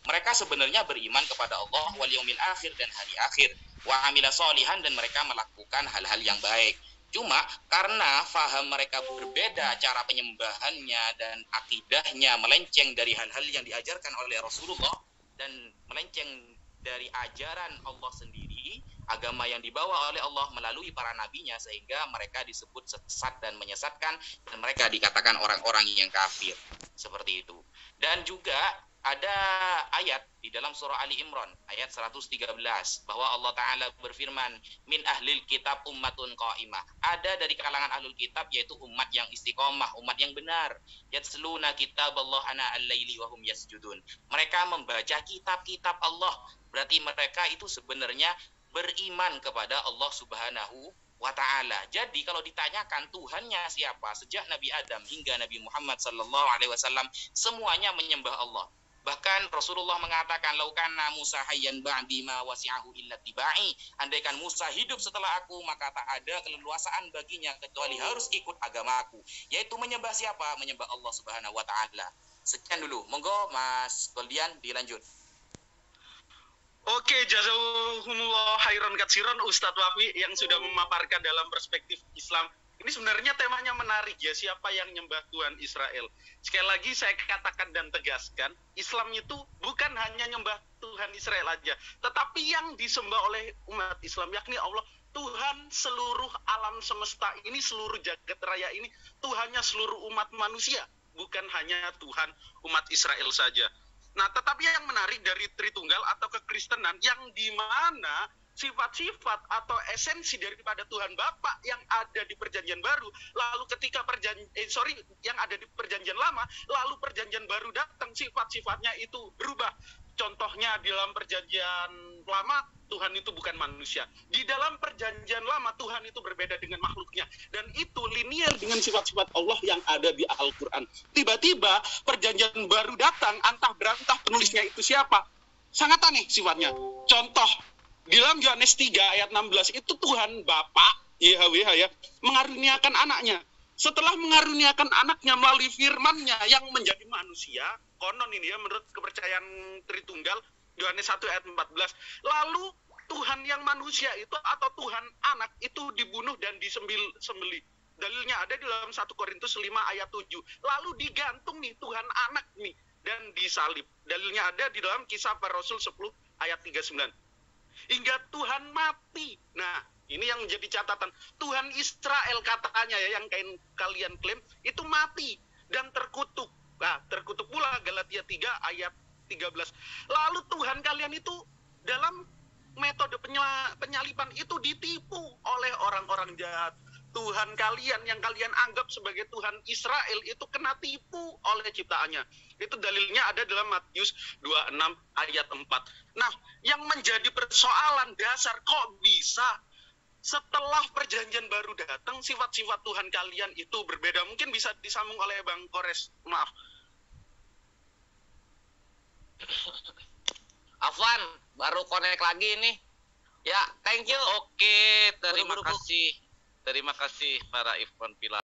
Mereka sebenarnya beriman kepada Allah wal yaumil akhir dan hari akhir, wa amila solihan, dan mereka melakukan hal-hal yang baik. Cuma karena faham mereka berbeda, cara penyembahannya dan akidahnya melenceng dari hal-hal yang diajarkan oleh Rasulullah dan melenceng dari ajaran Allah sendiri, agama yang dibawa oleh Allah melalui para nabinya, sehingga mereka disebut sesat dan menyesatkan, dan mereka dikatakan orang-orang yang kafir. Seperti itu. Dan juga ada ayat di dalam surah Ali Imran ayat 113 bahwa Allah Ta'ala berfirman, min ahlil kitab ummatun qa'imah. Ada dari kalangan ahlul kitab, yaitu umat yang istiqomah, umat yang benar. Yatsluna kitab Allah ana al-laili wahum yasjudun. Mereka membaca kitab-kitab Allah. Berarti mereka itu sebenarnya beriman kepada Allah Subhanahu wa ta'ala. Jadi kalau ditanyakan Tuhannya siapa, sejak Nabi Adam hingga Nabi Muhammad sallallahu alaihi wasallam semuanya menyembah Allah. Bahkan Rasulullah mengatakan, laukana Musa hayyan ba'di ma wasi'ahu illa tibai. Andaikan Musa hidup setelah aku, maka tak ada keleluasaan baginya kecuali harus ikut agamaku, yaitu menyembah siapa? Menyembah Allah Subhanahu wa taala. Sekian dulu. Monggo Mas Goldian dilanjut. Oke, jazakumullah khairan katsiran Ustadz Wafi yang sudah memaparkan dalam perspektif Islam. Ini sebenarnya temanya menarik ya, siapa yang nyembah Tuhan Israel. Sekali lagi saya katakan dan tegaskan, Islam itu bukan hanya nyembah Tuhan Israel aja, tetapi yang disembah oleh umat Islam, yakni Allah, Tuhan seluruh alam semesta ini, seluruh jagat raya ini, Tuhannya seluruh umat manusia, bukan hanya Tuhan umat Israel saja. Nah, tetapi yang menarik dari Tritunggal atau kekristenan, yang dimana sifat-sifat atau esensi daripada Tuhan Bapa yang ada di Perjanjian Baru, lalu ketika yang ada di Perjanjian Lama, lalu Perjanjian Baru datang, sifat-sifatnya itu berubah. Contohnya di dalam Perjanjian Lama, Tuhan itu bukan manusia. Di dalam Perjanjian Lama, Tuhan itu berbeda dengan makhluknya. Dan itu linear dengan sifat-sifat Allah yang ada di Al-Quran. Tiba-tiba Perjanjian Baru datang, antah berantah penulisnya itu siapa. Sangat aneh sifatnya. Contoh, di dalam Yohanes 3 ayat 16 itu Tuhan Bapa YHWH ya mengaruniakan anaknya. Setelah mengaruniakan anaknya melalui firman-Nya yang menjadi manusia, konon ini ya menurut kepercayaan Tritunggal, Yohanes 1 ayat 14. Lalu Tuhan yang manusia itu atau Tuhan anak itu dibunuh dan disembelih. Dalilnya ada di dalam 1 Korintus 5 ayat 7. Lalu digantung nih Tuhan anak nih dan disalib. Dalilnya ada di dalam Kisah Para Rasul 10 ayat 39. Hingga Tuhan mati. Nah, ini yang menjadi catatan. Tuhan Israel katanya ya, yang kalian klaim, itu mati dan terkutuk. Nah, terkutuk pula Galatia 3 ayat 13. Lalu Tuhan kalian itu dalam metode penyaliban itu ditipu oleh orang-orang jahat. Tuhan kalian yang kalian anggap sebagai Tuhan Israel itu kena tipu oleh ciptaannya. Itu dalilnya ada dalam Matius 26 ayat 4. Nah, yang menjadi persoalan dasar, kok bisa setelah Perjanjian Baru datang, sifat-sifat Tuhan kalian itu berbeda? Mungkin bisa disambung oleh Bang Kores. Maaf. Afwan, baru connect lagi nih. Ya, thank you. Oke, terima kasih. Terima kasih para Ikhwan Fillah.